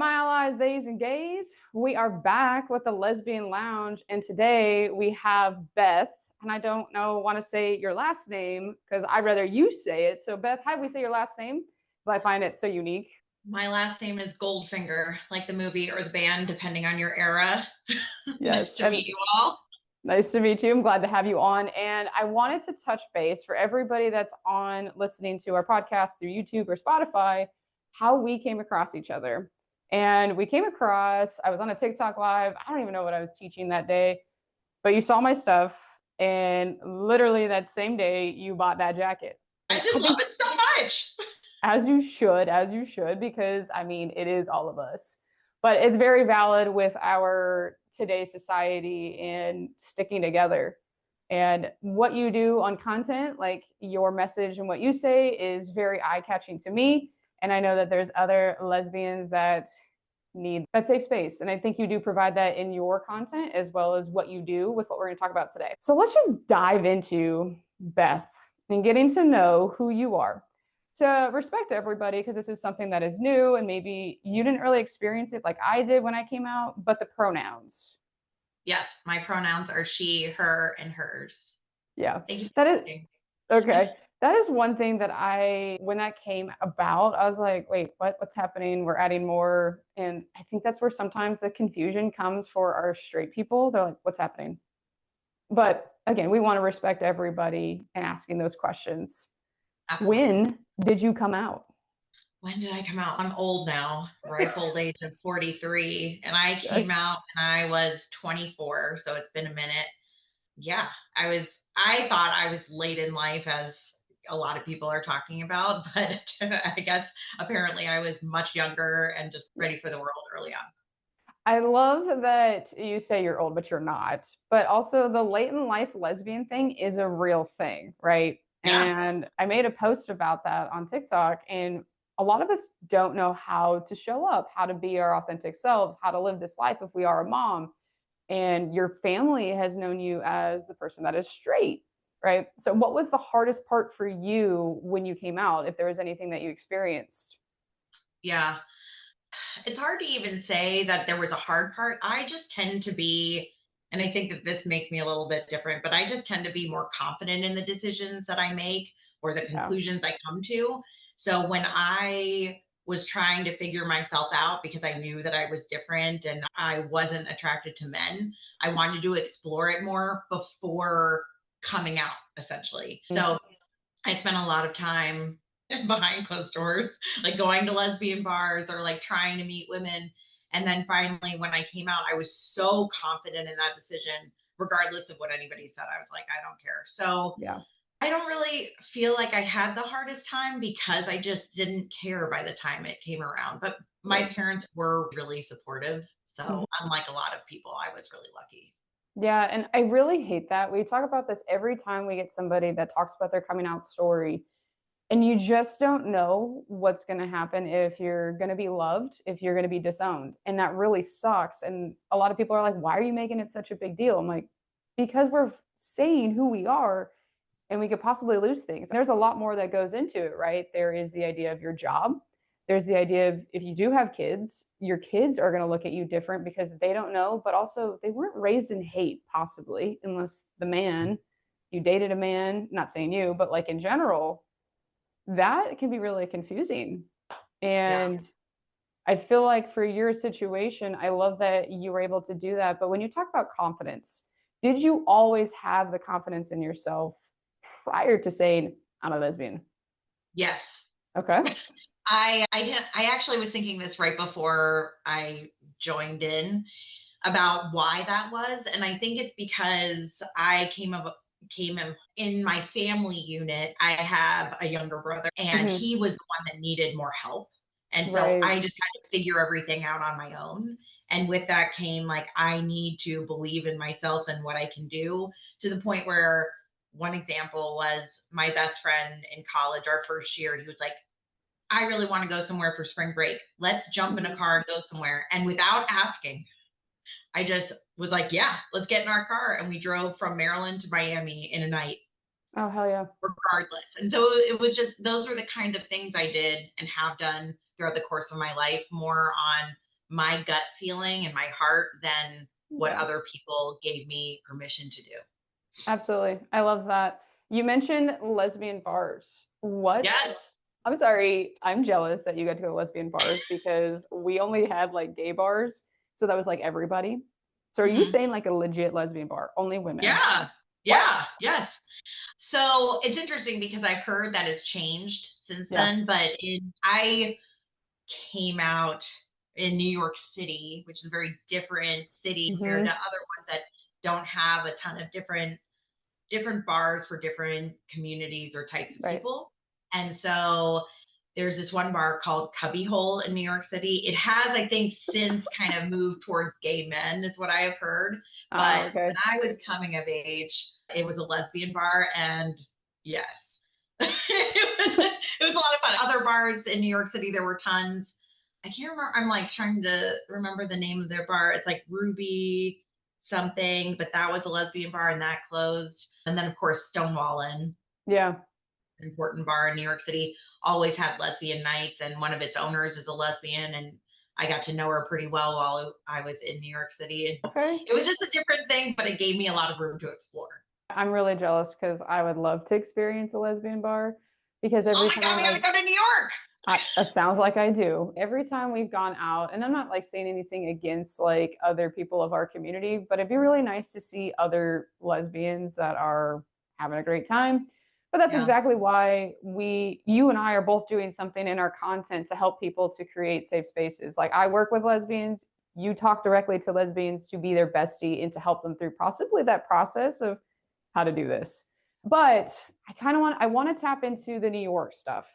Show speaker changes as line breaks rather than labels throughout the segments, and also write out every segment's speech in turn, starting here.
my allies, theys, and gays? We are back with the Lesbian Lounge, and today we have Beth. And I don't want to say your last name because I'd rather you say it. So, Beth, how do we say your last name? Because I find it so unique.
My last name is Goldfinger, like the movie or the band, depending on your era. Nice
Yes,
to
and
meet you all.
nice to meet you. I'm glad to have you on. And I wanted to touch base for everybody that's on listening to our podcast through YouTube or Spotify, how we came across each other. And we came across, I was on a TikTok live. I don't even know what I was teaching that day, but you saw my stuff. And literally that same day, you bought that jacket.
I
And
just
I
love
think
it so much.
as you should, because I mean, it is all of us. But it's very valid with our today's society and sticking together. And what you do on content, like your message and what you say, is very eye catching to me. And I know that there's other lesbians that need that safe space. And I think you do provide that in your content as well as what you do with what we're going to talk about today. So let's just dive into Beth and getting to know who you are. To respect everybody, because this is something that is new and maybe you didn't really experience it like I did when I came out, but the pronouns.
Yes, my pronouns are she, her, and hers.
Yeah,
Thank you
that
for
is
asking.
okay. That is one thing that when that came about, I was like, wait, what's happening? We're adding more. And I think that's where sometimes the confusion comes for our straight people. They're like, what's happening? But again, we want to respect everybody and asking those questions.
Absolutely.
When did you come out?
When did I come out? I'm old now, ripe old age of 43. And I
Uh,
came out when I was 24. So it's been a minute. Yeah, I thought I was late in life, as a lot of people are talking about, but I guess apparently I was much younger and just ready for the world early on.
I love that you say you're old, but you're not. But also, the late in life lesbian thing is a real thing, right?
Yeah.
And I made a post about that on TikTok, and a lot of us don't know how to show up, how to be our authentic selves, how to live this life if we are a mom. And your family has known you as the person that is straight, right? So, what was the hardest part for you when you came out, if there was anything that you experienced?
Yeah. It's hard to even say that there was a hard part. I just tend to be, and I think that this makes me a little bit different, but I just tend to be more confident in the decisions that I make or the
Yeah.
conclusions I come to. So when I was trying to figure myself out because I knew that I was different and I wasn't attracted to men, I wanted to explore it more before coming out, essentially. So I spent a lot of time behind closed doors, like going to lesbian bars or like trying to meet women. And then finally, when I came out, I was so confident in that decision, regardless of what anybody said. I was like, I don't care. So
Yeah.
I don't really feel like I had the hardest time because I just didn't care by the time it came around. But my
Right.
parents were really supportive.
Mhm.
So, unlike a lot of people, I was really lucky.
Yeah, and I really hate that. We talk about this every time we get somebody that talks about their coming out story. And you just don't know what's going to happen, if you're going to be loved, if you're going to be disowned. And that really sucks. And a lot of people are like, why are you making it such a big deal? I'm like, because we're saying who we are and we could possibly lose things. There's a lot more that goes into it, right? There is the idea of your job. There's the idea of, if you do have kids, your kids are going to look at you different because they don't know, but also they weren't raised in hate, possibly, unless the man, you dated a man, not saying you, but like in general, that can be really confusing.
Yeah.
And I feel like for your situation, I love that you were able to do that. But when you talk about confidence, did you always have the confidence in yourself prior to saying, I'm a lesbian?
Yes.
Okay.
I actually was thinking this right before I joined in about why that was, and I think it's because came in my family unit. I have a younger brother, and
Hmm.
he was the one that needed more help, and so
Right.
I just had to figure everything out on my own. And with that came like I need to believe in myself and what I can do, to the point where one example was my best friend in college, our first year. He was like, I really want to go somewhere for spring break. Let's jump in a
Hmm.
car and go somewhere. And without asking, I just was like, yeah, let's get in our car. And we drove from Maryland to Miami in a night,
Oh, hell yeah.
regardless. And so it was just, those are the kinds of things I did and have done throughout the course of my life, more on my gut feeling and my heart than what
Yeah,
other people gave me permission to do.
absolutely. I love that. You mentioned lesbian bars. What?
Yes.
I'm sorry, I'm jealous that you got to go to lesbian bars because we only had like gay bars. So that was like everybody. So are you
Hmm.
saying like a legit lesbian bar, only women?
Yeah.
Wow.
Yeah. Yes. So it's interesting because I've heard that has changed since
Yeah.
then, but I came out in New York City, which is a very different city compared to
Hmm.
other ones that don't have a ton of different bars for different communities or types of
Right.
people. And so there's this one bar called Cubbyhole in New York City. It has, I think, since kind of moved towards gay men, is what I have heard. But when
Okay.
I was coming of age, it was a lesbian bar, and yes, it was a lot of fun. Other bars in New York City, there were tons. I can't remember. I'm like trying to remember the name of their bar. It's like Ruby something, but that was a lesbian bar and that closed. And then, of course, Stonewall Inn,
Yeah.
an important bar in New York City, always had lesbian nights. And one of its owners is a lesbian. And I got to know her pretty well while I was in New York City. And
Okay.
it was just a different thing, but it gave me a lot of room to explore.
I'm really jealous because I would love to experience a lesbian bar because
Oh
every
my God,
time
we got to go to New York.
that sounds like I do. Every time we've gone out, and I'm not like saying anything against like other people of our community, but it'd be really nice to see other lesbians that are having a great time. But that's
Yeah.
exactly why you and I are both doing something in our content to help people to create safe spaces. Like I work with lesbians, you talk directly to lesbians to be their bestie and to help them through possibly that process of how to do this. But I want to tap into the New York stuff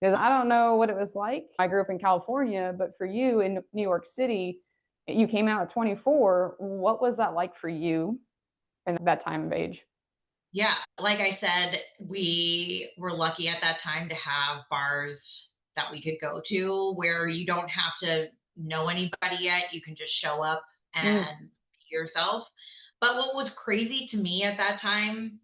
because I don't know what it was like. I grew up in California, but for you in New York City, you came out at 24. What was that like for you in that time of age?
Yeah, like I said, we were lucky at that time to have bars that we could go to where you don't have to know anybody yet. You can just show up
Mm,
and be yourself. But what was crazy to me at that time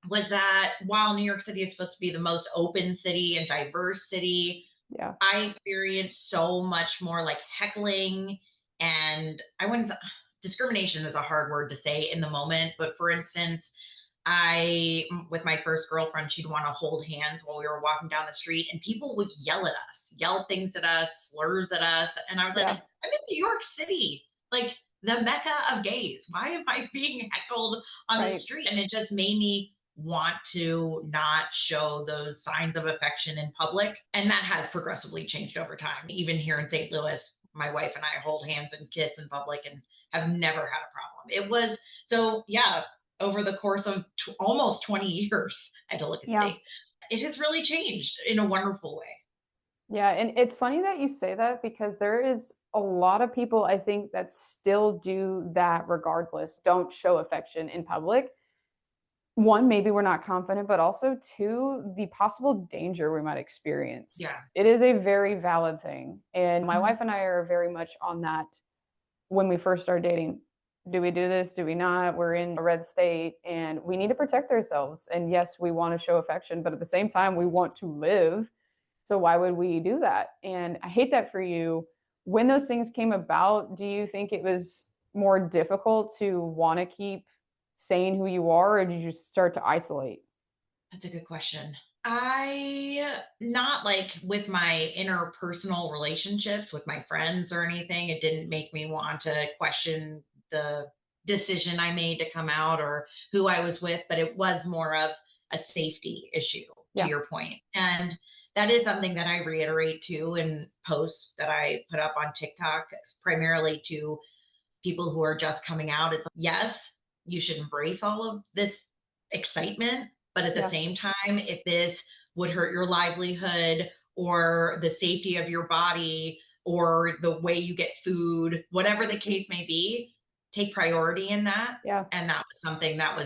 was that while New York City is supposed to be the most open city and diverse city,
yeah,
I experienced so much more like heckling and I wouldn't, discrimination is a hard word to say in the moment, but for instance, with my first girlfriend, she'd want to hold hands while we were walking down the street, and people would yell at us, yell things at us, slurs at us. And I was like,
yeah,
I'm in New York City, like the mecca of gays. Why am I being heckled on the
right.
street? And it just made me want to not show those signs of affection in public. And that has progressively changed over time. Even here in St. Louis, my wife and I hold hands and kiss in public and have never had a problem. It was so, yeah, over the course of almost 20 years. I had to look at the
Yeah.
date. It has really changed in a wonderful way.
Yeah, and it's funny that you say that because there is a lot of people I think that still do that regardless, don't show affection in public. One, maybe we're not confident, but also two, the possible danger we might experience.
Yeah.
It is a very valid thing. And my
Mm-hmm.
wife and I are very much on that when we first started dating. Do we do this? Do we not? We're in a red state and we need to protect ourselves. And yes, we want to show affection, but at the same time, we want to live. So why would we do that? And I hate that for you. When those things came about, do you think it was more difficult to want to keep saying who you are, or did you just start to isolate?
That's a good question. I not like with my interpersonal relationships with my friends or anything. It didn't make me want to question the decision I made to come out or who I was with, but it was more of a safety issue to
Yeah.
your point. And that is something that I reiterate too in posts that I put up on TikTok, primarily to people who are just coming out. It's like, yes, you should embrace all of this excitement, but at the
Yeah.
same time, if this would hurt your livelihood or the safety of your body or the way you get food, whatever the case may be, take priority in that.
Yeah.
And that was something that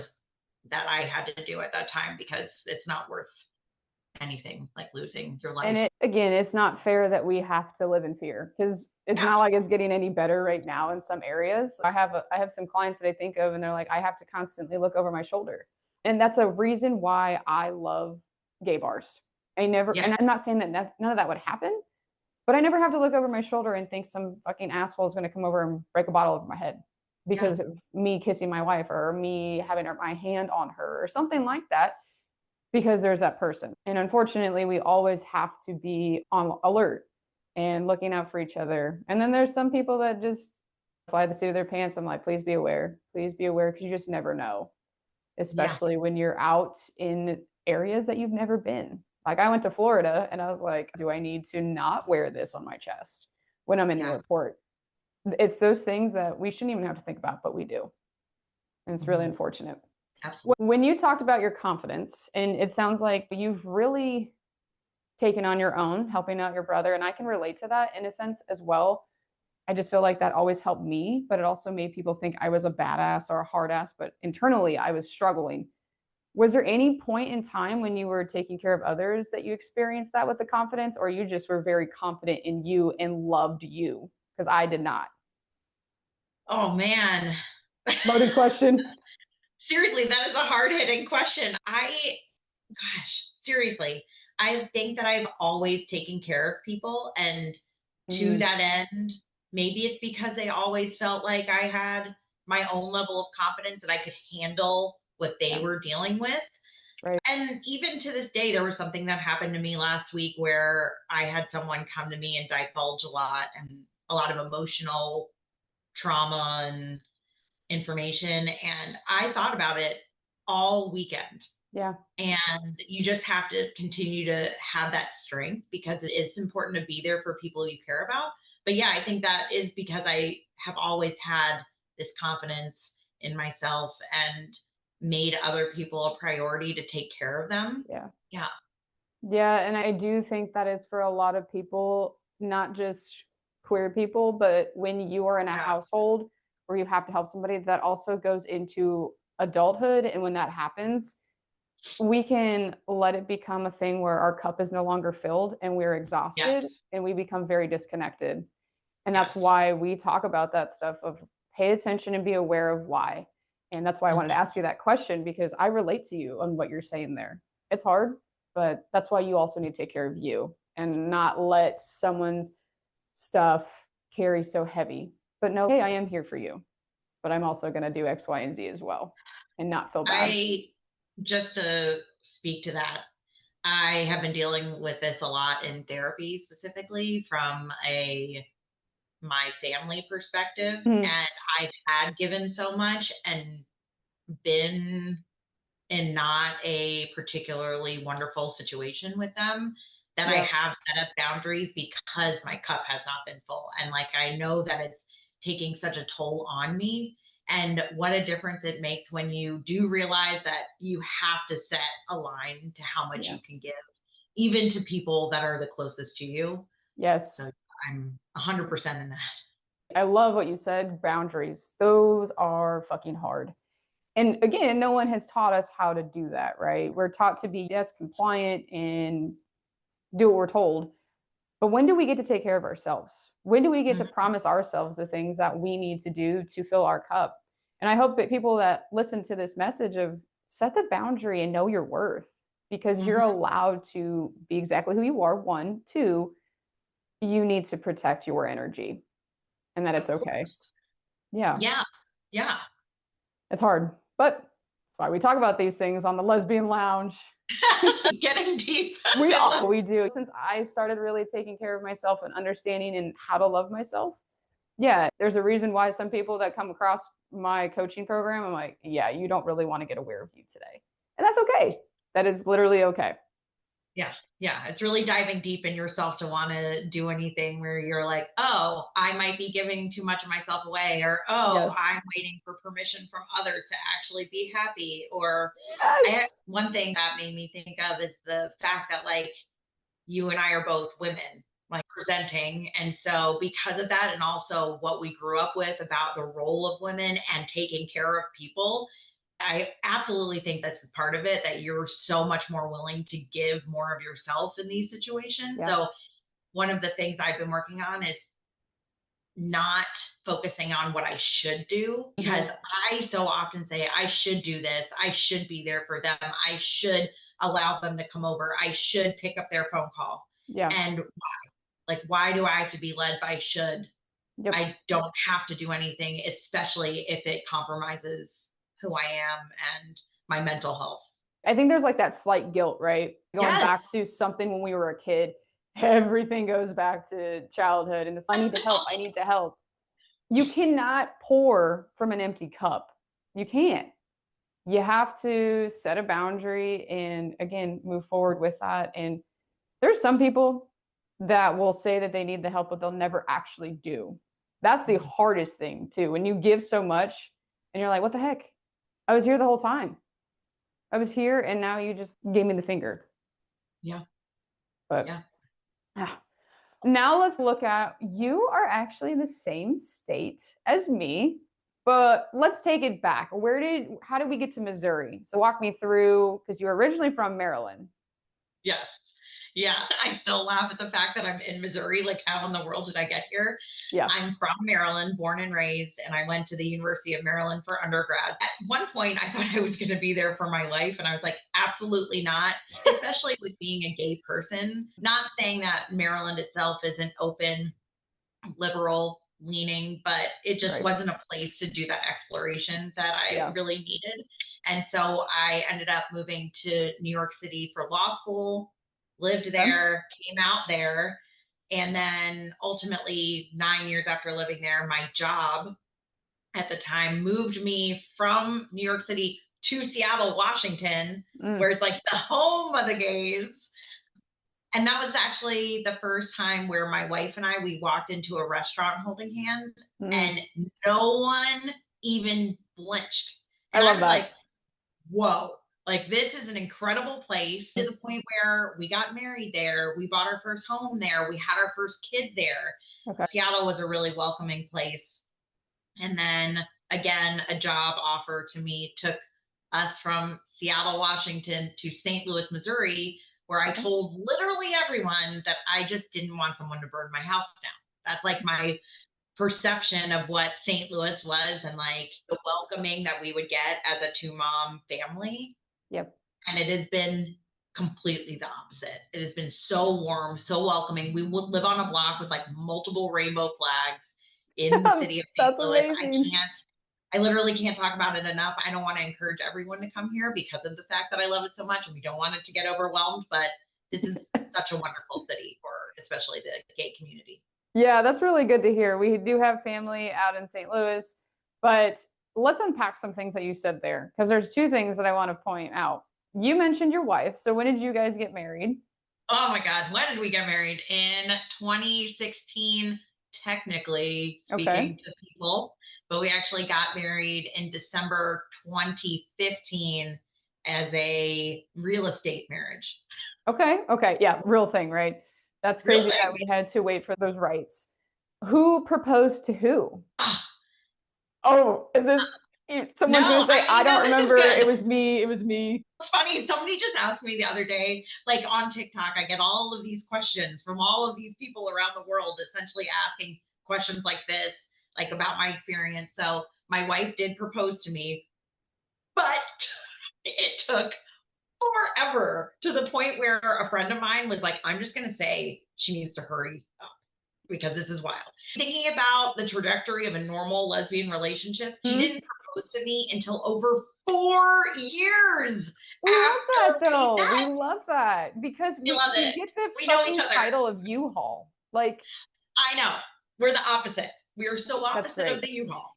I had to do at that time because it's not worth anything like losing your
And
life.
it's not fair that we have to live in fear because it's
Yeah.
not like it's getting any better right now in some areas. I have some clients that I think of and they're like, I have to constantly look over my shoulder. And that's a reason why I love gay bars. I never,
Yeah.
and I'm not saying that none of that would happen, But I never have to look over my shoulder and think some fucking asshole is going to come over and break a bottle over my head
Yeah.
because of me kissing my wife or me having my hand on her or something like that, because there's that person. And unfortunately, we always have to be on alert and looking out for each other. And then there's some people that just fly the seat of their pants. I'm like, please be aware, because you just never know,
Yeah.
especially when you're out in areas that you've never been. Like I went to Florida and I was like, do I need to not wear this on my chest when I'm in the
Yeah.
airport? It's those things that we shouldn't even have to think about, but we do. And it's really
Hmm.
unfortunate.
Absolutely.
When you talked about your confidence, and it sounds like you've really taken on your own, helping out your brother, and I can relate to that in a sense as well. I just feel like that always helped me, but it also made people think I was a badass or a hard ass, but internally I was struggling. Was there any point in time when you were taking care of others that you experienced that with the confidence, or you just were very confident in you and loved you? Because I did not.
Oh man.
Loaded question.
Seriously, that is a hard hitting question. Gosh, seriously, I think that I've always taken care of people. And to
Mm,
that end, maybe it's because I always felt like I had my own level of confidence that I could handle what they
yeah,
were dealing with.
right.
And even to this day, there was something that happened to me last week where I had someone come to me and divulge a lot and a lot of emotional trauma and information. And I thought about it all weekend.
Yeah,
And you just have to continue to have that strength because it's important to be there for people you care about. But yeah, I think that is because I have always had this confidence in myself and made other people a priority to take care of them.
yeah.
Yeah.
Yeah, and I do think that is for a lot of people, not just queer people, but when you are in a
Yeah.
household where you have to help somebody, that also goes into adulthood. And when that happens, we can let it become a thing where our cup is no longer filled and we're exhausted
Yes.
and we become very disconnected. And that's
Yes.
why we talk about that stuff of pay attention and be aware of why. And that's why I wanted to
Mhm.
ask you that question, because I relate to you on what you're saying there. It's hard, but that's why you also need to take care of you and not let someone's stuff carry so heavy. But no, hey, I am here for you, but I'm also going to do X, Y, and Z as well and not feel bad.
I just to speak to that, I have been dealing with this a lot in therapy, specifically from a my family perspective.
Mm,
And I had given so much and been in not a particularly wonderful situation with them that I
yeah,
have set up boundaries because my cup has not been full. And like I know that it's taking such a toll on me. And what a difference it makes when you do realize that you have to set a line to how much
yeah,
you can give, even to people that are the closest to you.
yes.
So I'm 100% in that.
I love what you said. Boundaries. Those are fucking hard. And again, no one has taught us how to do that, right? We're taught to be, yes, compliant and do what we're told. But when do we get to take care of ourselves? When do we get to
Mm-hmm.
promise ourselves the things that we need to do to fill our cup? And I hope that people that listen to this message of set the boundary and know your worth, because you're
Mm-hmm.
allowed to be exactly who you are. One, two, you need to protect your energy and that
Of
it's okay.
course.
Yeah,
Yeah. Yeah.
it's hard, but that's why we talk about these things on the lesbian lounge.
Getting deep.
We
I love
all we do. Since I started really taking care of myself and understanding and how to love myself, yeah, there's a reason why some people that come across my coaching program, I'm like, yeah, you don't really want to get aware of you today. And that's okay. That is literally okay.
Yeah. Yeah. It's really diving deep in yourself to want to do anything where you're like, oh, I might be giving too much of myself away, or oh, I'm
Yes.
waiting for permission from others to actually be happy. Or
Yes.
one thing that made me think of is the fact that like you and I are both women, like presenting. And so, because of that, and also what we grew up with about the role of women and taking care of people, I absolutely think that's part of it, that you're so much more willing to give more of yourself in these situations.
Yeah.
So, one of the things I've been working on is not focusing on what I should do, because
Mm-hmm.
I so often say, I should do this. I should be there for them. I should allow them to come over. I should pick up their phone call.
Yeah.
And Like, why do I have to be led by should?
Yep.
I don't have to do anything, especially if it compromises who I am and my mental health.
I think there's like that slight guilt, right? Going back
Yes.
to something when we were a kid, everything goes back to childhood and this, I need to help, I need to help. You cannot pour from an empty cup. You can't. You have to set a boundary and again move forward with that. And there's some people that will say that they need the help, but they'll never actually do. That's the hardest thing too. When you give so much and you're like, what the heck? I was here the whole time. I was here and now you just gave me the finger.
Yeah.
But
Yeah.
ah. Now let's look at, you are actually in the same state as me, but let's take it back. How did we get to Missouri? So walk me through, because you're originally from Maryland.
Yes. Yeah. I still laugh at the fact that I'm in Missouri. Like, how in the world did I get here?
Yeah.
I'm from Maryland, born and raised, and I went to the University of Maryland for undergrad. At one point, I thought I was going to be there for my life, and I was like, absolutely not, especially with being a gay person. Not saying that Maryland itself isn't open, liberal leaning, but it just
Right.
wasn't a place to do that exploration that I
Yeah.
really needed. And so I ended up moving to New York City for law school, lived
Okay.
there, came out there, and then ultimately 9 years after living there, my job at the time moved me from New York City to Seattle, Washington,
Mm,
where it's like the home of the gays. And that was actually the first time where my wife and we walked into a restaurant holding hands
mm.
and no one even blinched.
I
And I
love
was like,
that.
whoa, like this is an incredible place, to the point where we got married there. We bought our first home there. We had our first kid there.
Okay.
Seattle was a really welcoming place. And then again, a job offer to me took us from Seattle, Washington to St. Louis, Missouri, where I
Okay.
told literally everyone that I just didn't want someone to burn my house down. That's like my perception of what St. Louis was, and like the welcoming that we would get as a two-mom family.
Yep.
And it has been completely the opposite. It has been so warm, so welcoming. We would live on a block with like multiple rainbow flags in the city of St.
That's
Louis.
amazing.
I literally can't talk about it enough. I don't want to encourage everyone to come here because of the fact that I love it so much and we don't want it to get overwhelmed, but this is
Yes.
such a wonderful city for especially the gay community.
Yeah, that's really good to hear. We do have family out in St. Louis, but let's unpack some things that you said there because there's two things that I want to point out. You mentioned your wife. So when did you guys get married?
Oh my God, when did we get married? In 2016, technically
Okay.
speaking to people, but we actually got married in December 2015 as a real estate marriage.
Okay. Okay. Yeah, real thing, right? That's
Real
crazy that
thing.
we had to wait for those rights. Who proposed to who?
Ah,
Oh, is this someone's
no,
gonna say,
I
I
mean,
don't
no, this is
remember, it
good.
was me, it was me.
It's funny. Somebody just asked me the other day, like on TikTok, I get all of these questions from all of these people around the world, essentially asking questions like this, like about my experience. So my wife did propose to me, but it took forever, to the point where a friend of mine was like, I'm just going to say she needs to hurry up because this is wild. Thinking about the trajectory of a normal lesbian relationship, she
Hmm?
didn't propose to me until over 4 years
We love that
after we
though. We
met.
love that because
We love
we
it.
get the
We know each
fucking
other.
title of U-Haul. Like,
I know. We're the opposite. We are so
that's
opposite of
great.
the U-Haul.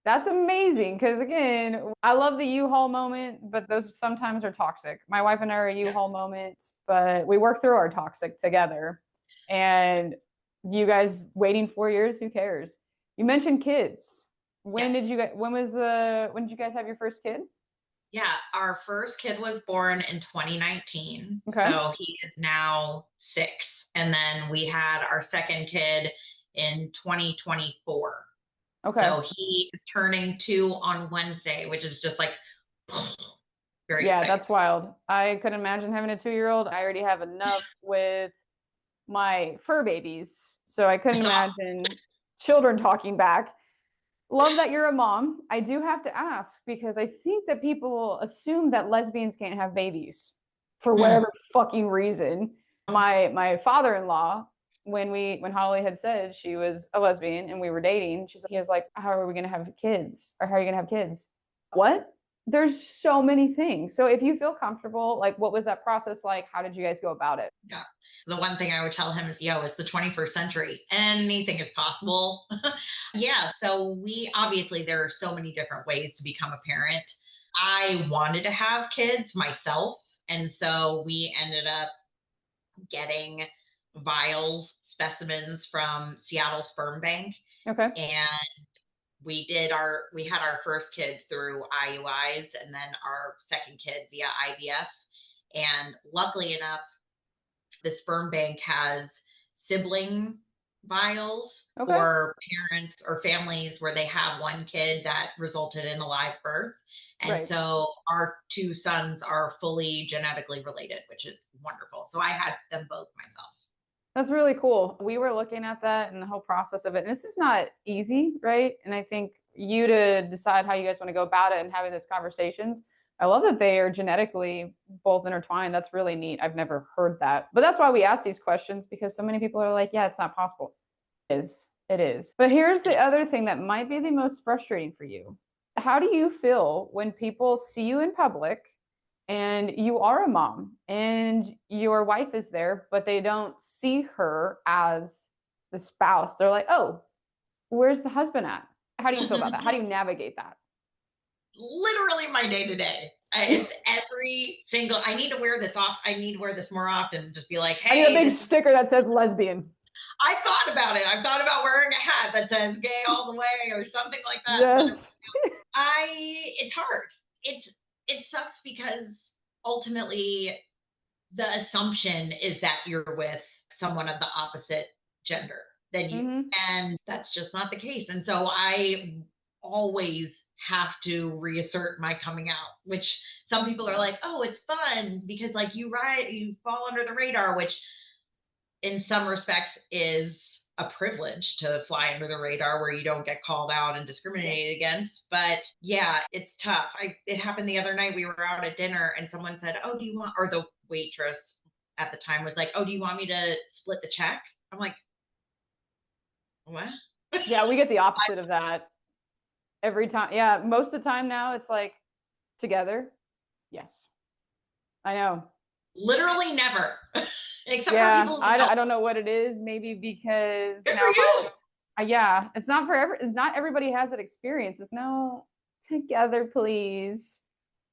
That's amazing because again, I love the U-Haul moment, but those sometimes are toxic. My wife and I are a U-Haul
Yes.
moment, but we work through our toxic together. And you guys waiting 4 years, who cares? You mentioned kids.
Yes.
When did you guys have your first kid?
Yeah, our first kid was born in 2019.
Okay.
So he is now 6. And then we had our second kid in 2024.
Okay.
So he is turning 2 on Wednesday, which is just like very
Yeah,
exciting.
that's wild. I couldn't imagine having a 2-year-old. I already have enough with my fur babies, so I couldn't
So,
imagine children talking back. Love that you're a mom. I do have to ask because I think that people assume that lesbians can't have babies for
mm,
whatever fucking reason. My father-in-law when Holly had said she was a lesbian and we were dating, he was like, how are we going to have kids? Or how are you going to have kids? What? There's so many things. So if you feel comfortable, like what was that process like? How did you guys go about it?
Yeah. The one thing I would tell him is, it's the 21st century. Anything is possible. Yeah. So we obviously, there are so many different ways to become a parent. I wanted to have kids myself. And so we ended up getting vials, specimens from Seattle Sperm Bank.
Okay.
And we had our first kid through IUIs and then our second kid via IVF. And luckily enough, the sperm bank has sibling vials
Okay.
for parents or families where they have one kid that resulted in a live birth. And
Right.
so our two sons are fully genetically related, which is wonderful. So I had them both myself.
That's really cool. We were looking at that and the whole process of it. And this is not easy, right? And I think you to decide how you guys want to go about it and having these conversations. I love that they are genetically both intertwined. That's really neat. I've never heard that. But that's why we ask these questions because so many people are like, yeah, it's not possible. It is. It is. But here's the other thing that might be the most frustrating for you. How do you feel when people see you in public and you are a mom and your wife is there, but they don't see her as the spouse? They're like, oh, where's the husband at? How do you feel about that? How do you navigate that?
Literally my day to day. It's every single, I need to wear this off. I need to wear this more often. Just be like,
I need a
hey,
big sticker that says lesbian.
I thought about it. I've thought about wearing a hat that says gay all the way or something like that.
Yes.
It's hard. It sucks because ultimately the assumption is that you're with someone of the opposite gender than you.
Mm-hmm.
And that's just not the case. And so I always have to reassert my coming out, which some people are like, oh, it's fun because like you fall under the radar, which in some respects is a privilege to fly under the radar where you don't get called out and discriminated against. But yeah, it's tough. It happened the other night. We were out at dinner and someone said, oh, do you want, or the waitress at the time was like, oh, do you want me to split the check? I'm like, what?
Yeah, we get the opposite of that every time. Yeah, most of the time now it's like together. Yes. I know.
Literally never. Except for
Yeah,
people who
I don't know what it is. Maybe because
good
now
for you.
yeah, it's not for not everybody has that experience. It's no together, please.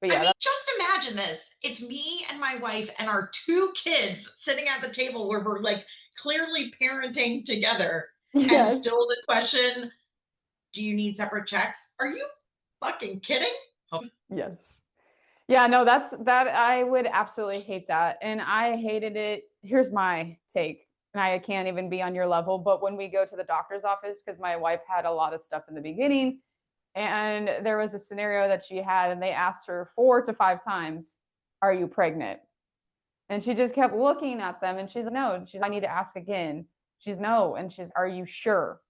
But yeah,
I mean, just imagine this. It's me and my wife and our two kids sitting at the table where we're like clearly parenting together. And
yes.
still the question, do you need separate checks? Are you fucking kidding? Oh.
Yes. Yeah, no, that I would absolutely hate that. And I hated it. Here's my take. And I can't even be on your level, but when we go to the doctor's office, because my wife had a lot of stuff in the beginning, and there was a scenario that she had, and they asked her 4 to 5 times, are you pregnant? And she just kept looking at them and she's like, no. She's, I need to ask again. She's no. And she's, are you sure?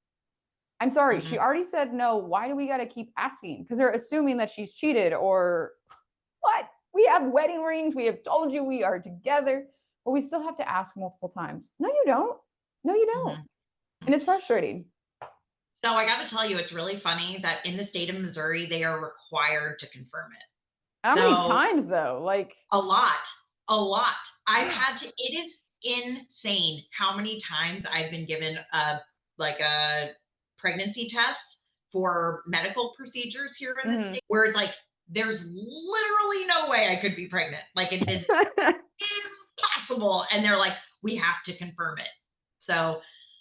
I'm sorry.
Mm-hmm.
She already said no. Why do we got to keep asking? Because they're assuming that she's cheated or what? We have wedding rings. We have told you we are together, but we still have to ask multiple times. No, you don't. No, you don't.
Mm-hmm.
And it's frustrating.
So I got to tell you, it's really funny that in the state of Missouri, they are required to confirm it.
How many times though? Like
a lot. I've had to, it is insane how many times I've been given a pregnancy test for medical procedures here in the state where it's like, there's literally no way I could be pregnant. Like it is impossible. And they're like, we have to confirm it. So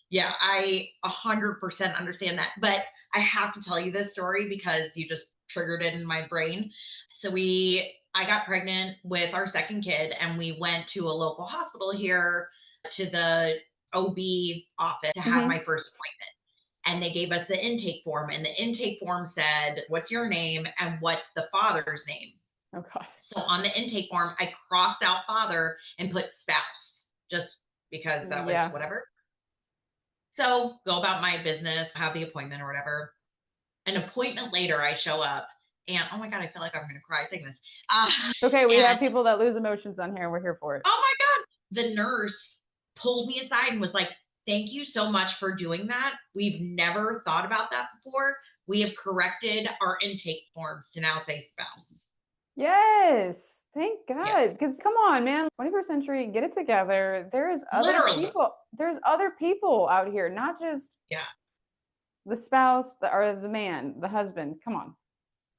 yeah, I 100% understand that. But I have to tell you this story because you just triggered it in my brain. So I got pregnant with our second kid and we went to a local hospital here to the OB office to have my first appointment. And they gave us the intake form and the intake form said, what's your name and what's the father's name?
Oh God.
So on the intake form, I crossed out father and put spouse just because that was whatever. So go about my business, have the appointment or whatever. An appointment later, I show up and oh my God, I feel like I'm going to cry saying this.
Okay, we have people that lose emotions on here. We're here for it.
Oh my God. The nurse pulled me aside and was like, Thank you so much for doing that. We've never thought about that before. We have corrected our intake forms to now say spouse.
Yes. Thank God.
Yes.
Because come on, man. 21st century, get it together.
Literally.
There's other people out here, not just
Yeah.
the spouse or the man, the husband. Come on.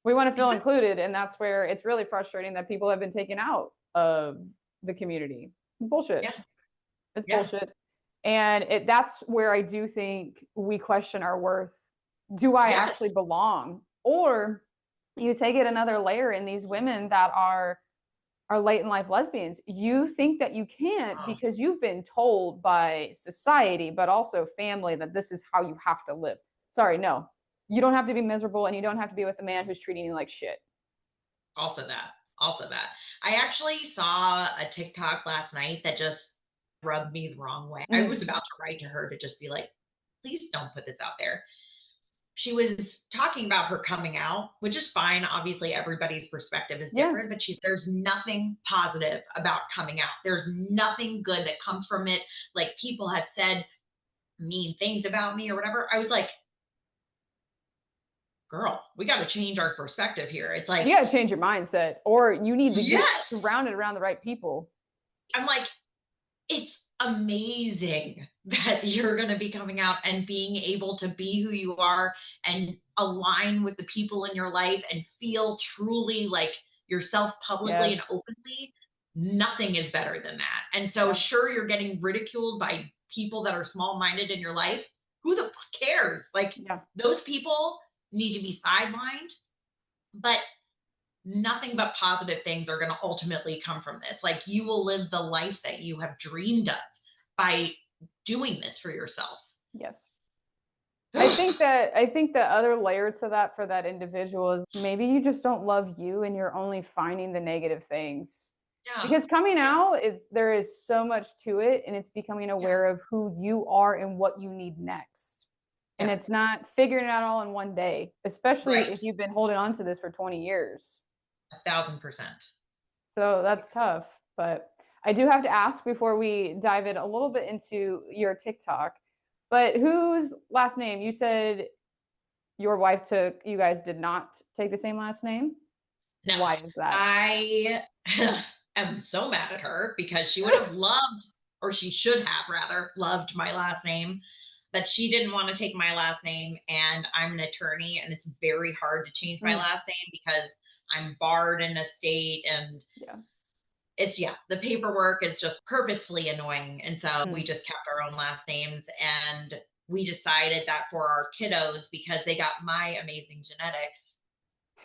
We want to feel
Exactly.
included. And that's where it's really frustrating that people have been taken out of the community. It's bullshit.
Yeah.
It's
Yeah.
bullshit. And that's where I do think we question our worth. Do I actually
Yes.
belong? Or you take it another layer in these women that are late in life lesbians. You think that you can't
Oh,
because you've been told by society, but also family, that this is how you have to live. Sorry, no. You don't have to be miserable, and you don't have to be with a man who's treating you like shit.
also that. Also that. I actually saw a TikTok last night that just rubbed me the wrong way. I
Mm,
was about to write to her to just be like, please don't put this out there. She was talking about her coming out, which is fine. Obviously, everybody's perspective is
yeah,
different, but there's nothing positive about coming out. There's nothing good that comes from it. Like people have said mean things about me or whatever. I was like, girl, we got to change our perspective here. It's like,
you got to change your mindset, or you need to get
yes.
surrounded around the right people.
I'm like, it's amazing that you're going to be coming out and being able to be who you are and align with the people in your life and feel truly like yourself publicly and
Yes.
openly. Nothing is better than that. And so,
Yeah.
sure, you're getting ridiculed by people that are small minded in your life. Who the fuck cares? Like,
Yeah.
those people need to be sidelined, but nothing but positive things are going to ultimately come from this. Like, you will live the life that you have dreamed of by doing this for yourself.
Yes. I think the other layer to that for that individual is maybe you just don't love you and you're only finding the negative things.
Yeah.
Because coming
Yeah.
out is there is so much to it, and it's becoming
Yeah.
aware of who you are and what you need next. And
Yeah.
it's not figuring it out all in one day, especially
Right.
if you've been holding on to this for 20 years.
1,000%.
So that's tough. But I do have to ask before we dive in a little bit into your TikTok. But whose last name? You said your wife took, you guys did not take the same last name.
No,
Why is that?
I am so mad at her because she would have loved, or she should have rather, loved my last name. But she didn't want to take my last name, and I'm an attorney, and it's very hard to change my
Mm,
last name because I'm barred in a state, and
yeah.
it's, yeah, the paperwork is just purposefully annoying. And so we
Mm.
just kept our own last names, and we decided that for our kiddos, because they got my amazing genetics,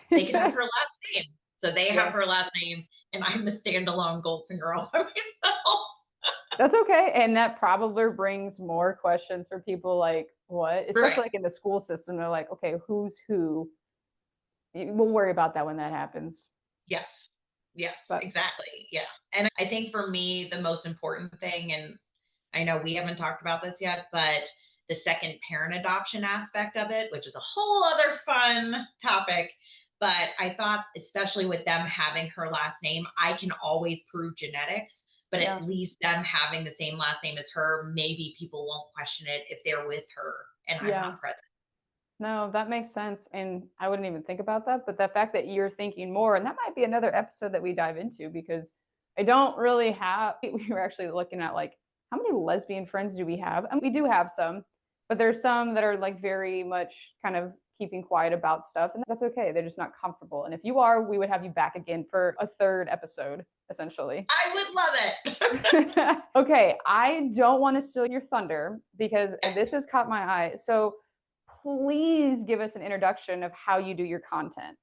they could have her last name. So they have
Yeah.
her last name, and I'm the standalone Goldfinger all by myself.
That's okay. And that probably brings more questions for people like, what? Especially
Right.
like in the school system. They're like, okay, who's who? We'll worry about that when that happens.
Yes. Yes,
But
exactly. Yeah. And I think for me, the most important thing, and I know we haven't talked about this yet, but the second parent adoption aspect of it, which is a whole other fun topic. But I thought, especially with them having her last name, I can always prove genetics, but
yeah,
at least them having the same last name as her, maybe people won't question it if they're with her and I'm
yeah.
not present.
No, that makes sense. And I wouldn't even think about that. But the fact that you're thinking more, and that might be another episode that we dive into because I don't really have, we were actually looking at like, how many lesbian friends do we have? And we do have some, but there's some that are like very much kind of keeping quiet about stuff. And that's okay. They're just not comfortable. And if you are, we would have you back again for a third episode, essentially.
I would love it.
Okay, I don't want to steal your thunder because this has caught my eye. So please give us an introduction of how you do your content.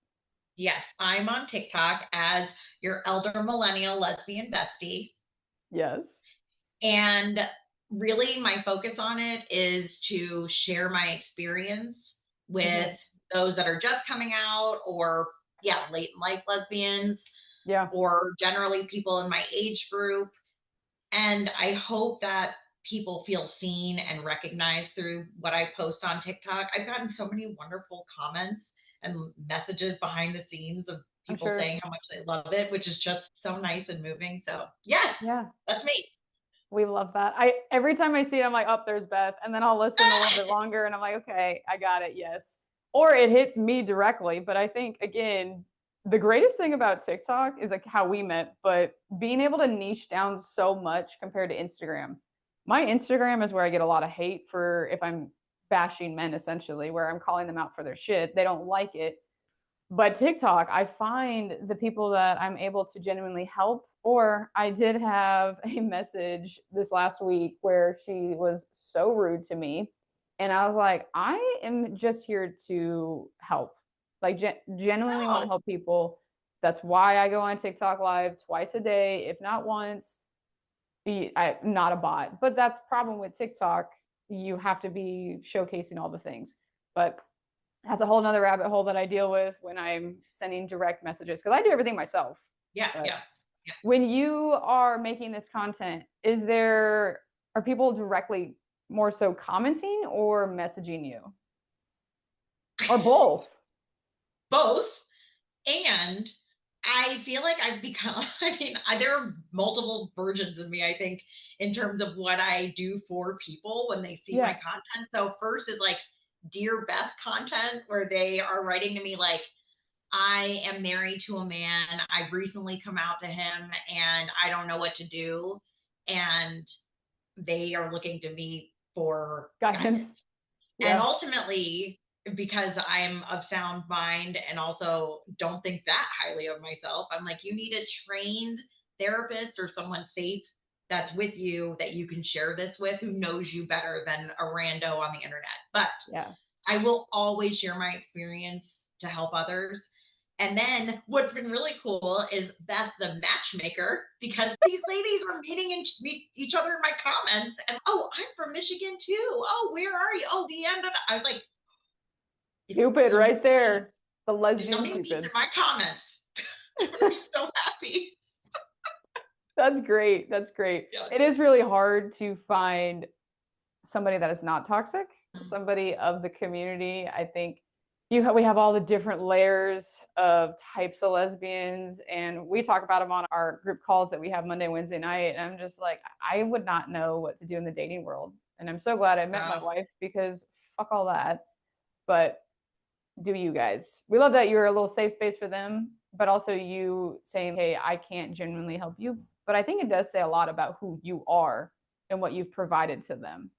Yes, I'm on TikTok as your elder millennial lesbian bestie.
Yes.
And really, my focus on it is to share my experience
Hmm.
with those that are just coming out, or, yeah, late in life lesbians,
Yeah,
or generally people in my age group. And I hope that people feel seen and recognized through what I post on TikTok. I've gotten so many wonderful comments and messages behind the scenes of
I'm
people
sure.
saying how much they love it, which is just so nice and moving. So, yes,
Yeah.
that's me.
We love that. I every time I see it, I'm like, oh, there's Beth. And then I'll listen a little bit longer and I'm like, okay, I got it. Yes. Or it hits me directly. But I think again, the greatest thing about TikTok is like how we met, but being able to niche down so much compared to Instagram. My Instagram is where I get a lot of hate for if I'm bashing men essentially, where I'm calling them out for their shit. They don't like it. But TikTok, I find the people that I'm able to genuinely help. Or I did have a message this last week where she was so rude to me. And I was like, I am just here to help, like, genuinely want to
No.
help people. That's why I go on TikTok live twice a day, if not once. Not a bot, but that's the problem with TikTok. You have to be showcasing all the things. But that's a whole nother rabbit hole that I deal with when I'm sending direct messages because I do everything myself.
Yeah,
But
yeah, yeah.
when you are making this content, are people directly more so commenting or messaging you or both?
Both. And I feel like I've become, I mean, there are multiple versions of me, I think, in terms of what I do for people when they see my
Yeah.
content. So, first is like Dear Beth content, where they are writing to me like, I am married to a man. I've recently come out to him and I don't know what to do. And they are looking to me for
Guidance.
guidance. And
Yeah.
ultimately, because I'm of sound mind and also don't think that highly of myself, I'm like, you need a trained therapist or someone safe that's with you that you can share this with who knows you better than a rando on the internet. But
Yeah.
I will always share my experience to help others. And then what's been really cool is Beth, the matchmaker, because these ladies are meeting each other in my comments. And oh, I'm from Michigan too. Oh, where are you? Oh, DM. I was like, if
Cupid
somebody
right
meets,
there. The
if
lesbian
somebody meets in
Cupid.
my comments, I'm gonna be so happy.
That's great. That's great.
Yeah.
It is really hard to find somebody that is not toxic, somebody of the community. I think we have all the different layers of types of lesbians, and we talk about them on our group calls that we have Monday, Wednesday night. And I'm just like, I would not know what to do in the dating world. And I'm so glad I met my
Uh,
wife because fuck all that. But do you guys? We love that you're a little safe space for them, but also you saying, hey, I can't genuinely help you. But I think it does say a lot about who you are and what you've provided to them.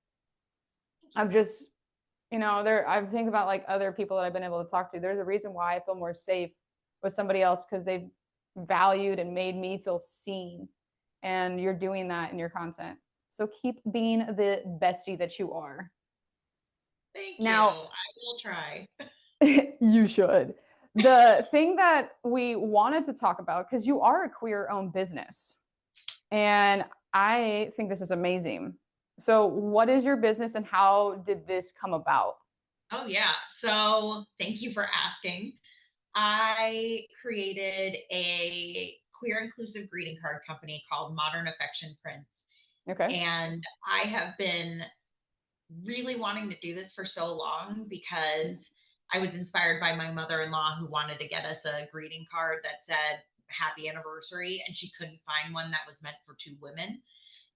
thank you.
I'm just, I think about like other people that I've been able to talk to. There's a reason why I feel more safe with somebody else because they've valued and made me feel seen. And you're doing that in your content. So keep being the bestie that you are.
Thank you.
Now,
I will try.
you should. The thing that we wanted to talk about, because you are a queer owned business, and I think this is amazing. So, what is your business and how did this come about?
Oh yeah. So thank you for asking. I created a queer inclusive greeting card company called Modern Affection Prints.
Okay.
And I have been really wanting to do this for so long because I was inspired by my mother in law who wanted to get us a greeting card that said happy anniversary, and she couldn't find one that was meant for two women.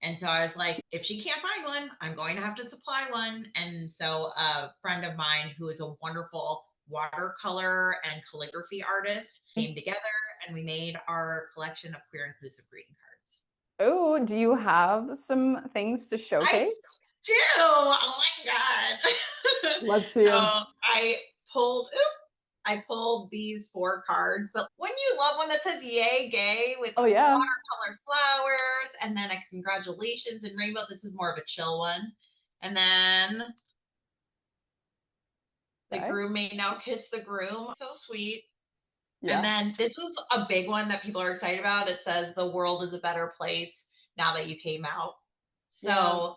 And so I was like, if she can't find one, I'm going to have to supply one. And so a friend of mine who is a wonderful watercolor and calligraphy artist came together and we made our collection of queer inclusive greeting cards.
Oh, do you have some things to
I
showcase?
do. Oh my God.
Let's see
So
them.
I pulled these four cards, but wouldn't you love one that says yay gay with
Oh, yeah.
watercolor flowers and then a congratulations and rainbow? This is more of a chill one. And then the
Okay.
groom may now kiss the groom. So sweet. And
Yeah.
then this was a big one that people are excited about. It says the world is a better place now that you came out.
Yeah.
So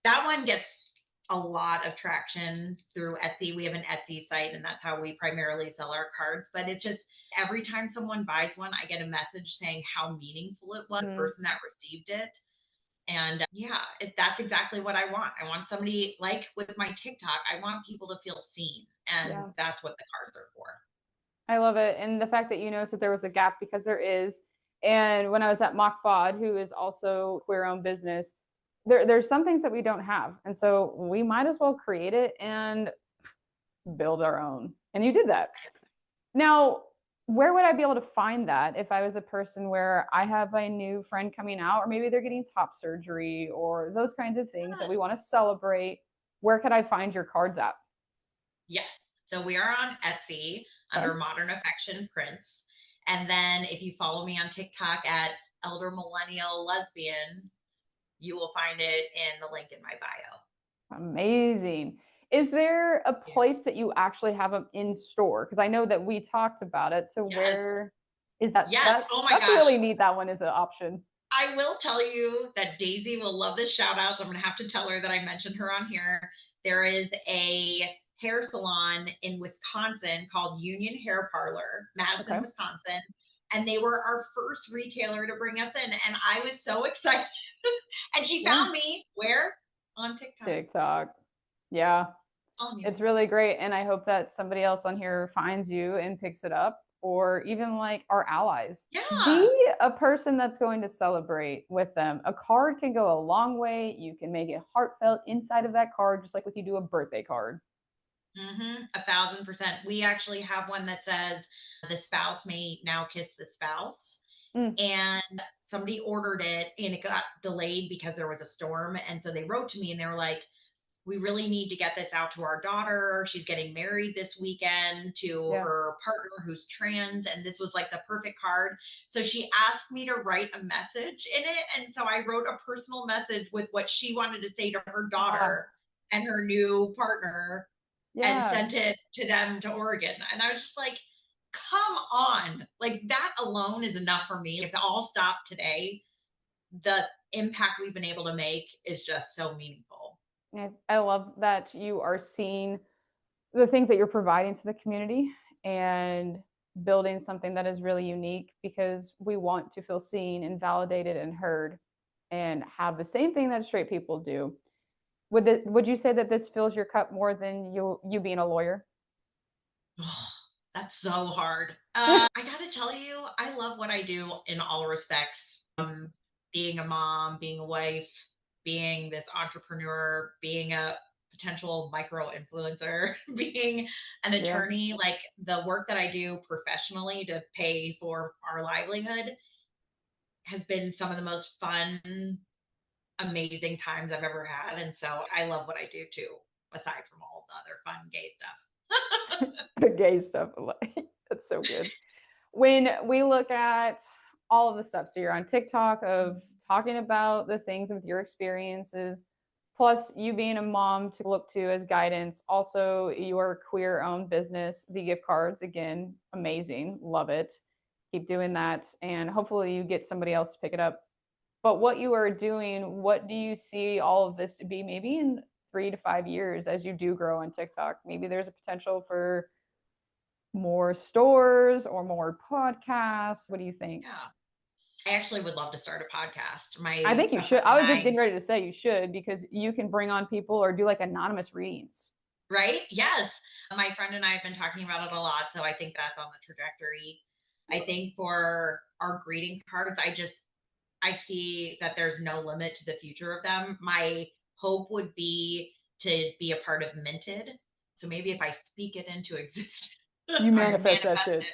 that one gets a lot of traction through Etsy. We have an Etsy site, and that's how we primarily sell our cards. But it's just every time someone buys one, I get a message saying how meaningful it was, the
Mm,
person that received it. And yeah, that's exactly what I want. I want somebody like with my TikTok, I want people to feel seen. And
yeah.
that's what the cards are for.
I love it. And the fact that you noticed that there was a gap because there is. And when I was at Mockbod, who is also queer owned business, there's some things that we don't have. And so we might as well create it and build our own. And you did that. Now, where would I be able to find that if I was a person where I have a new friend coming out, or maybe they're getting top surgery or those kinds of things that we
Yes.
want to celebrate? Where could I find your cards at?
Yes. So we are on Etsy
Okay.
under Modern Affection Prints. And then if you follow me on TikTok at Elder Millennial Lesbian, you will find it in the link in my bio.
Amazing. Is there a
Yeah.
place that you actually have them in store? Because I know that we talked about it. So
Yes.
where is that?
Yes. Oh my
That's
gosh.
really neat. That one is an option.
I will tell you that Daisy will love this shout out. So I'm going to have to tell her that I mentioned her on here. There is a hair salon in Wisconsin called Union Hair Parlor, Madison,
Okay.
Wisconsin. And they were our first retailer to bring us in. And I was so excited. And she
Yeah.
found me where? On TikTok.
TikTok. Yeah.
On you.
It's really great. And I hope that somebody else on here finds you and picks it up, or even like our allies. Be
Yeah.
a person that's going to celebrate with them. A card can go a long way. You can make it heartfelt inside of that card, just like if you do a birthday card.
1,000%. We actually have one that says the spouse may now kiss the spouse.
Mm,
And somebody ordered it and it got delayed because there was a storm. And so they wrote to me and they were like, we really need to get this out to our daughter. She's getting married this weekend to
yeah.
her partner who's trans. And this was like the perfect card. So she asked me to write a message in it. And so I wrote a personal message with what she wanted to say to her
Ah,
daughter and her new partner and
yeah.
sent it to them to Oregon. And I was just like, come on. Like that alone is enough for me. If it all stopped today, the impact we've been able to make is just so meaningful.
I love that you are seeing the things that you're providing to the community and building something that is really unique, because we want to feel seen and validated and heard and have the same thing that straight people do. Would you say that this fills your cup more than you being a lawyer?
Oh, that's so hard. I got to tell you, I love what I do in all respects. Being a mom, being a wife, being this entrepreneur, being a potential micro influencer, being an
Yeah.
attorney, like the work that I do professionally to pay for our livelihood has been some of the most fun, amazing times I've ever had. And so I love what I do too, aside from all the other fun gay stuff.
The gay stuff. That's so good. When we look at all of the stuff, so you're on TikTok of talking about the things with your experiences, plus you being a mom to look to as guidance, also your queer owned business, the gift cards, again, amazing, love it. Keep doing that, and hopefully you get somebody else to pick it up. But what you are doing, what do you see all of this to be maybe in 3 to 5 years as you do grow on TikTok? Maybe there's a potential for more stores or more podcasts. What do you think?
Yeah. I actually would love to start a podcast.
I
My
think you
a
should.
friend
I
and
was just
I,
getting ready to say you should, because you can bring on people or do like anonymous readings.
right? Yes. My friend and I have been talking about it a lot, so I think that's on the trajectory. I think for our greeting cards, I see that there's no limit to the future of them. My hope would be to be a part of Minted. So maybe if I speak it into existence
You
or
manifest that
manifest
shit.
it,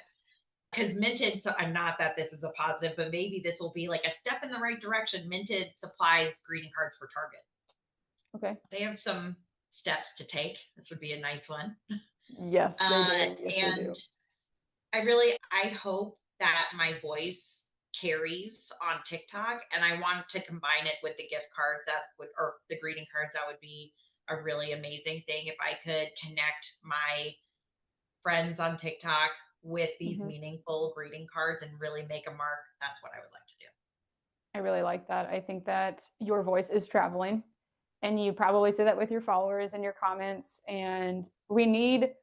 because Minted, so I'm not that this is a positive, but maybe this will be like a step in the right direction. Minted supplies greeting cards for Target.
Okay.
They have some steps to take. This would be a nice one.
Yes, they do. Yes, they
And
do.
I hope that my voice carries on TikTok, and I want to combine it with the gift cards or the greeting cards. That would be a really amazing thing if I could connect my friends on TikTok with these
Hmm.
meaningful greeting cards and really make a mark. That's what I would like to do.
I really like that. I think that your voice is traveling, and you probably say that with your followers and your comments. And we need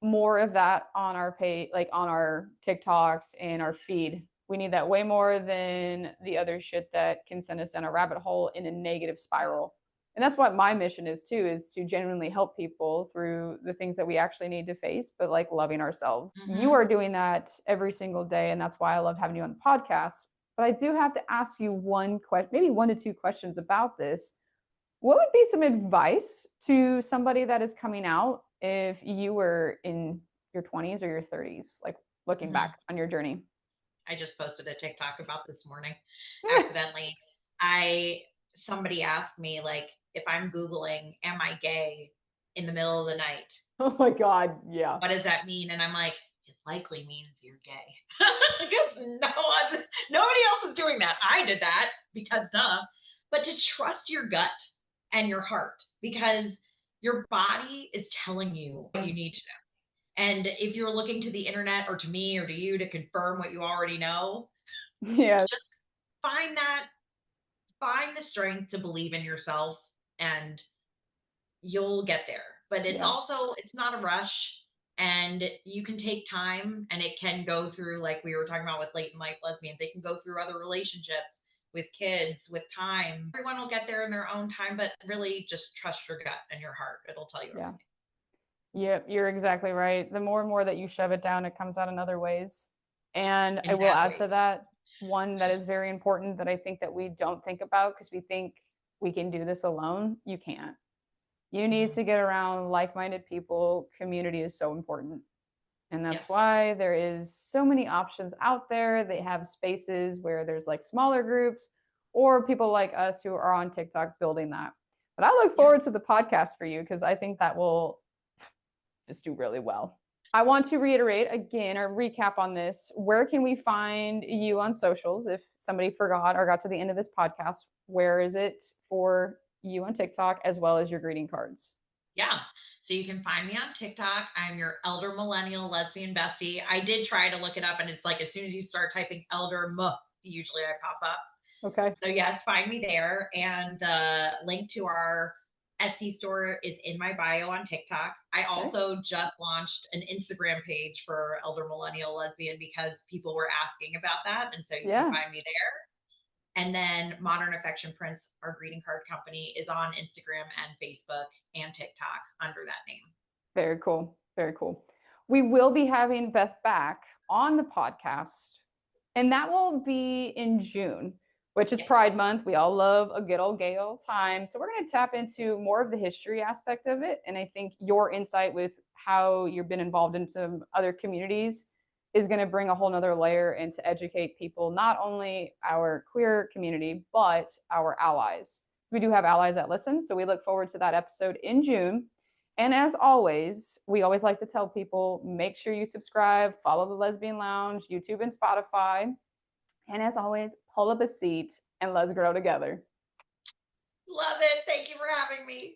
more of that on our page, like on our TikToks and our feed. We need that way more than the other shit that can send us down a rabbit hole in a negative spiral. And that's what my mission is too, is to genuinely help people through the things that we actually need to face, but like loving ourselves. You
Mm-hmm.
are doing that every single day, and that's why I love having you on the podcast. But I do have to ask you one question, maybe 1 to 2 questions about this. What would be some advice to somebody that is coming out if you were in your 20s or your 30s, like looking
Mhm.
back on your journey?
I just posted a TikTok about this morning accidentally. I Somebody asked me like if I'm Googling, am I gay in the middle of the night?
Oh my God. Yeah.
What does that mean? And I'm like, it likely means you're gay. Because nobody else is doing that. I did that because duh. But to trust your gut and your heart because your body is telling you what you need to know. And if you're looking to the internet or to me or to you to confirm what you already know,
Yeah.
just find that, find the strength to believe in yourself and you'll get there. But it's
Yeah.
also, it's not a rush and you can take time and it can go through, like we were talking about with late in life lesbians, they can go through other relationships with kids, with time. Everyone will get there in their own time, but really just trust your gut and your heart. It'll tell you
Yeah.
everything.
Yep, you're exactly right. The more and more that you shove it down, it comes out in other ways. And I
In
will
bad
add to
ways.
that one that is very important that I think that we don't think about because we think we can do this alone. You can't. You need
Mm-hmm.
to get around like-minded people. Community is so important. And that's
Yes.
why there is so many options out there. They have spaces where there's like smaller groups or people like us who are on TikTok building that. But I look
Yeah.
forward to the podcast for you because I think that will just do really well. I want to reiterate again or recap on this. Where can we find you on socials if somebody forgot or got to the end of this podcast? Where is it for you on TikTok as well as your greeting cards?
Yeah. So you can find me on TikTok. I'm your elder millennial lesbian bestie. I did try to look it up, and it's like as soon as you start typing elder, usually I pop up.
Okay.
So yes, find me there. And the link to our Etsy store is in my bio on TikTok. I
Okay.
also just launched an Instagram page for elder millennial lesbian because people were asking about that. And so you can
Yeah.
find me there. And then Modern Affection Prints, our greeting card company, is on Instagram and Facebook and TikTok under that name.
Very cool. Very cool. We will be having Beth back on the podcast, and that will be in June, which is
Yes.
Pride Month. We all love a good old gay old time. So we're going to tap into more of the history aspect of it. And I think your insight with how you've been involved in some other communities is going to bring a whole nother layer and to educate people, not only our queer community, but our allies. We do have allies that listen. So we look forward to that episode in June. And as always, we always like to tell people make sure you subscribe, follow the Lesbian Lounge, YouTube and Spotify. And as always, pull up a seat and let's grow together.
Love it. Thank you for having me.